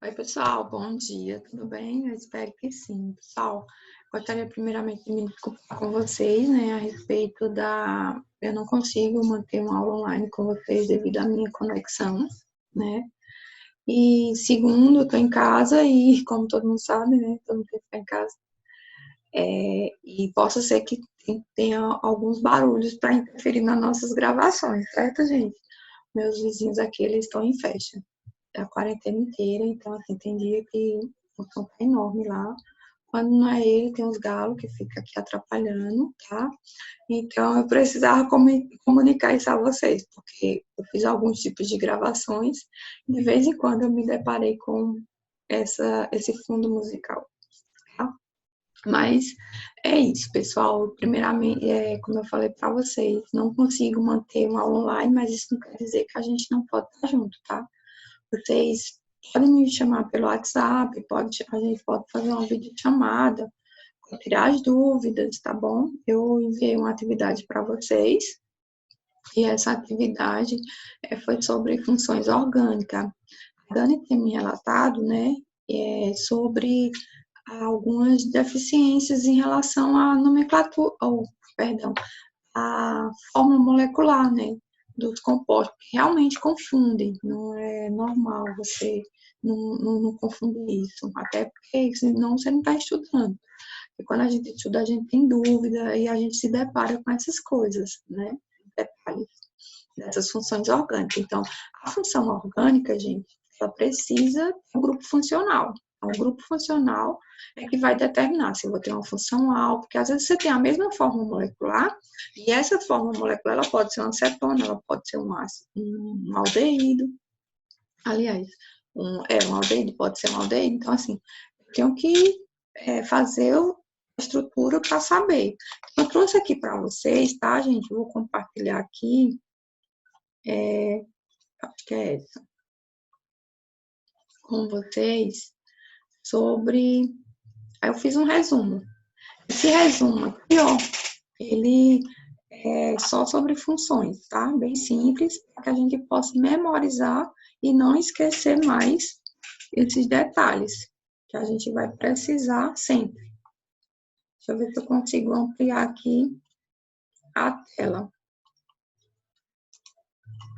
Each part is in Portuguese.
Oi, pessoal, bom dia, tudo bem? Eu espero que sim. Pessoal, gostaria primeiramente de me desculpar com vocês, né, a respeito da... Eu não consigo manter uma aula online com vocês devido à minha conexão, né? E segundo, eu estou em casa e, como todo mundo sabe, né, todo mundo tem que ficar em casa. E possa ser que tenha alguns barulhos para interferir nas nossas gravações, certo, gente? Meus vizinhos aqui, eles estão em festa a quarentena inteira, então, assim, tem dia que o som tá enorme lá. Quando não é ele, tem os galos que ficam aqui atrapalhando, tá? Então, eu precisava comunicar isso a vocês, porque eu fiz alguns tipos de gravações e de vez em quando eu me deparei com esse fundo musical, tá? Mas é isso, pessoal. Primeiramente, como eu falei para vocês, não consigo manter uma aula online, mas isso não quer dizer que a gente não pode estar junto, tá? Vocês podem me chamar pelo WhatsApp, a gente pode fazer uma videochamada, tirar as dúvidas, tá bom? Eu enviei uma atividade para vocês, e essa atividade foi sobre funções orgânicas. A Dani tem me relatado, né, sobre algumas deficiências em relação à nomenclatura, perdão, à forma molecular, né, dos compostos, que realmente confundem, não é normal você não confundir isso, até porque senão você não está estudando. E quando a gente estuda, a gente tem dúvida e a gente se depara com essas coisas, né, detalhes dessas funções orgânicas. Então, a função orgânica, gente, ela precisa de um grupo funcional. Então, o grupo funcional é que vai determinar se eu vou ter uma função alfa, porque às vezes você tem a mesma forma molecular, e essa forma molecular ela pode ser uma acetona, ela pode ser um aldeído, aliás, um aldeído pode ser um aldeído, então assim, eu tenho que fazer a estrutura para saber. Eu trouxe aqui para vocês, tá, gente? Eu vou compartilhar aqui, acho que é essa, com vocês, sobre. Aí eu fiz um resumo. Esse resumo aqui, ó, ele é só sobre funções, tá? Bem simples, para que a gente possa memorizar e não esquecer mais esses detalhes, que a gente vai precisar sempre. Deixa eu ver se eu consigo ampliar aqui a tela.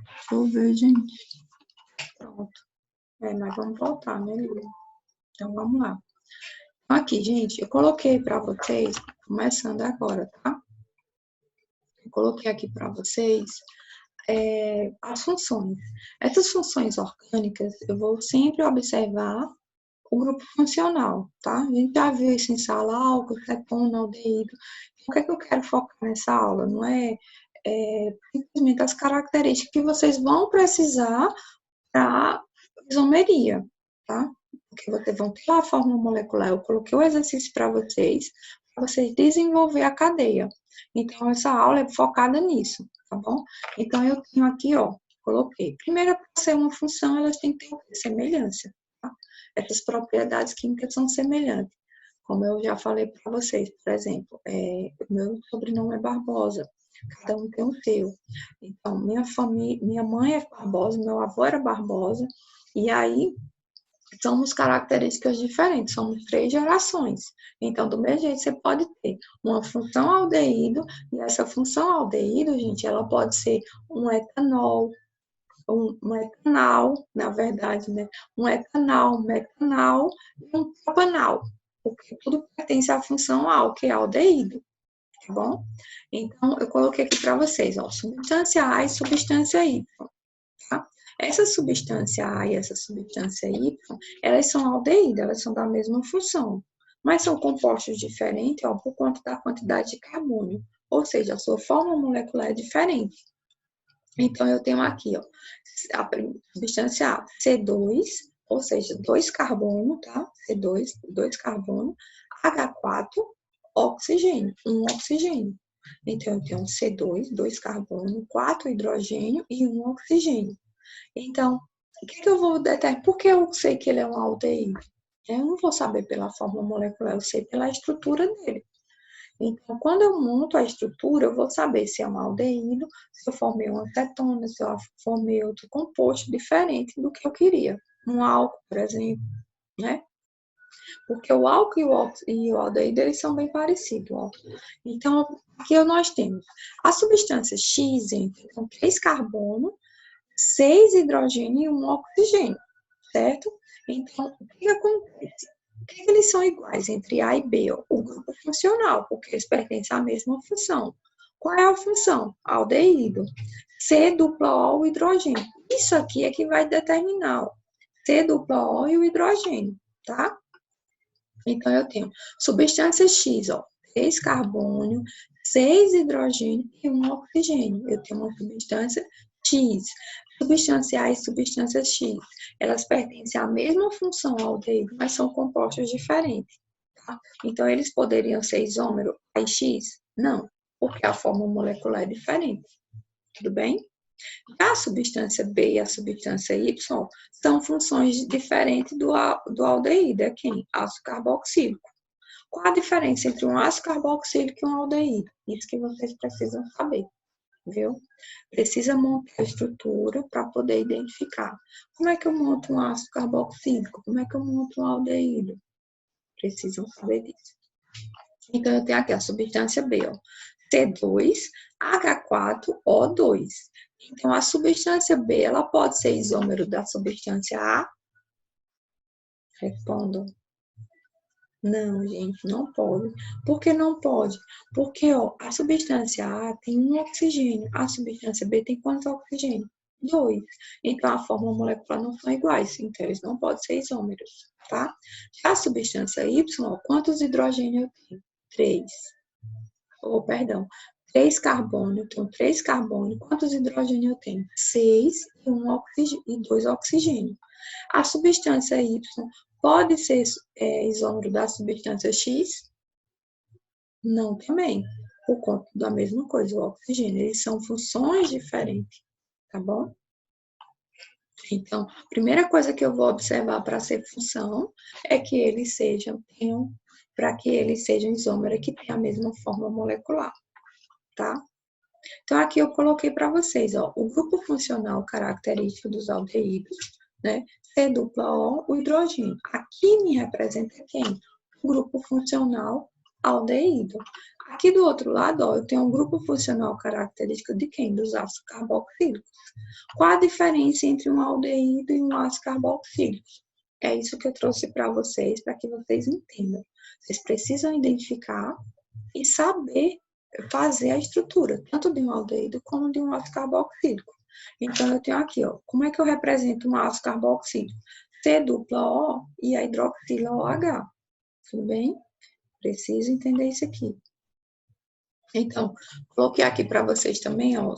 Deixa eu ver, gente. Pronto. Mas vamos voltar, né, Lívia? Então, vamos lá. Aqui, gente, eu coloquei para vocês, começando agora, tá? Eu coloquei aqui para vocês as funções. Essas funções orgânicas, eu vou sempre observar o grupo funcional, tá? A gente já viu isso em sala, álcool, cetona, aldeído. O que é que eu quero focar nessa aula? Não simplesmente as características que vocês vão precisar para isomeria, tá? Porque vocês vão ter lá a fórmula molecular. Eu coloquei o exercício para vocês desenvolver a cadeia. Então, essa aula é focada nisso, tá bom? Então, eu tenho aqui, ó, coloquei. Primeiro, para ser uma função, elas têm que ter semelhança, tá? Essas propriedades químicas são semelhantes. Como eu já falei para vocês, por exemplo, o meu sobrenome é Barbosa, cada um tem o seu. Então, minha mãe é Barbosa, meu avô era Barbosa, e aí somos características diferentes, somos 3 gerações. Então, do mesmo jeito, você pode ter uma função aldeído, e essa função aldeído, gente, ela pode ser um etanol, um etanal, na verdade, né? Um etanal, um metanal e um propanal, porque tudo pertence à função al, que é aldeído, tá bom? Então, eu coloquei aqui para vocês, ó, substância A e substância Y, tá? Essa substância A e essa substância Y, elas são aldeídas, elas são da mesma função, mas são compostos diferentes, ó, por conta da quantidade de carbono, ou seja, a sua forma molecular é diferente. Então, eu tenho aqui, ó, a substância A, C2, ou seja, 2 carbono, tá? C2, 2 carbono, H4, oxigênio, um oxigênio. Então, eu tenho C2, 2 carbono, 4 hidrogênio e um oxigênio. Então, o que eu vou determinar? Por que eu sei que ele é um aldeído? Eu não vou saber pela forma molecular, eu sei pela estrutura dele. Então, quando eu monto a estrutura, eu vou saber se é um aldeído, se eu formei uma cetona, se eu formei outro composto diferente do que eu queria, um álcool, por exemplo, né? Porque o álcool e o aldeído, eles são bem parecidos, ó. Então, aqui nós temos a substância X, então, 3 carbono, 6 hidrogênio e 1 oxigênio, certo? Então, o que acontece? O que eles são iguais entre A e B? Ó? O grupo funcional, porque eles pertencem à mesma função. Qual é a função? Aldeído. C dupla O, o hidrogênio. Isso aqui é que vai determinar, ó. C dupla O e o hidrogênio, tá? Então, eu tenho substância X, ó, 3 carbônio, 6 hidrogênio e 1 oxigênio. Eu tenho uma substância X. Substância A e substância X, elas pertencem à mesma função aldeído, mas são compostos diferentes. Tá? Então, eles poderiam ser isômero A e X? Não, porque a forma molecular é diferente. Tudo bem? A substância B e a substância Y são funções diferentes do aldeído, é quem? Ácido carboxílico. Qual a diferença entre um ácido carboxílico e um aldeído? Isso que vocês precisam saber, viu? Precisa montar a estrutura para poder identificar. Como é que eu monto um ácido carboxílico? Como é que eu monto um aldeído? Precisam saber disso. Então, eu tenho aqui a substância B, ó, C2H4O2. Então, a substância B, ela pode ser isômero da substância A? Respondam. Não, gente, não pode. Por que não pode? Porque, ó, a substância A tem 1 oxigênio, a substância B tem quantos oxigênios? 2. Então, a fórmula molecular não são iguais, então eles não podem ser isômeros, tá? Já a substância Y, ó, quantos hidrogênios eu tenho? 3. Oh, perdão. 3 carbono, eu tenho 3 carbono. Quantos hidrogênios eu tenho? 6 e, 2 oxigênio. A substância Y pode ser isômero da substância X? Não também, por conta da mesma coisa, o oxigênio. Eles são funções diferentes, tá bom? Então, a primeira coisa que eu vou observar para ser função é que eles para que eles sejam isômeros que tem a mesma forma molecular, tá? Então, aqui eu coloquei para vocês, ó, o grupo funcional característico dos aldeídos, né? C dupla O, o hidrogênio. Aqui me representa quem? O grupo funcional aldeído. Aqui do outro lado, ó, eu tenho um grupo funcional característico de quem? Dos ácidos carboxílicos. Qual a diferença entre um aldeído e um ácido carboxílico? É isso que eu trouxe para vocês, para que vocês entendam. Vocês precisam identificar e saber fazer a estrutura, tanto de um aldeído como de um ácido carboxílico. Então, eu tenho aqui, ó, como é que eu represento um ácido carboxílico? C dupla O e a hidroxila OH. Tudo bem? Preciso entender isso aqui. Então, coloquei aqui para vocês também, ó,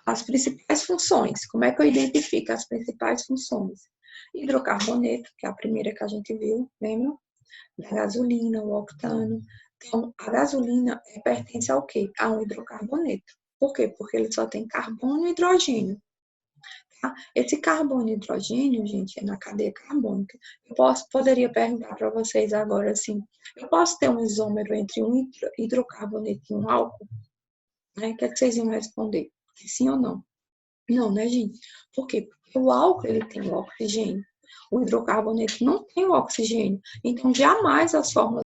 as principais funções. Como é que eu identifico as principais funções? Hidrocarboneto, que é a primeira que a gente viu, lembra? Da gasolina, o octano. Então, a gasolina pertence ao quê? A um hidrocarboneto. Por quê? Porque ele só tem carbono e hidrogênio. Tá? Esse carbono e hidrogênio, gente, é na cadeia carbônica. Poderia perguntar para vocês agora assim, eu posso ter um isômero entre um hidrocarboneto e um álcool? Né? O que é que vocês iam responder? Sim ou não? Não, né, gente? Por quê? Porque o álcool, ele tem o oxigênio. O hidrocarboneto não tem o oxigênio. Então, jamais as fórmulas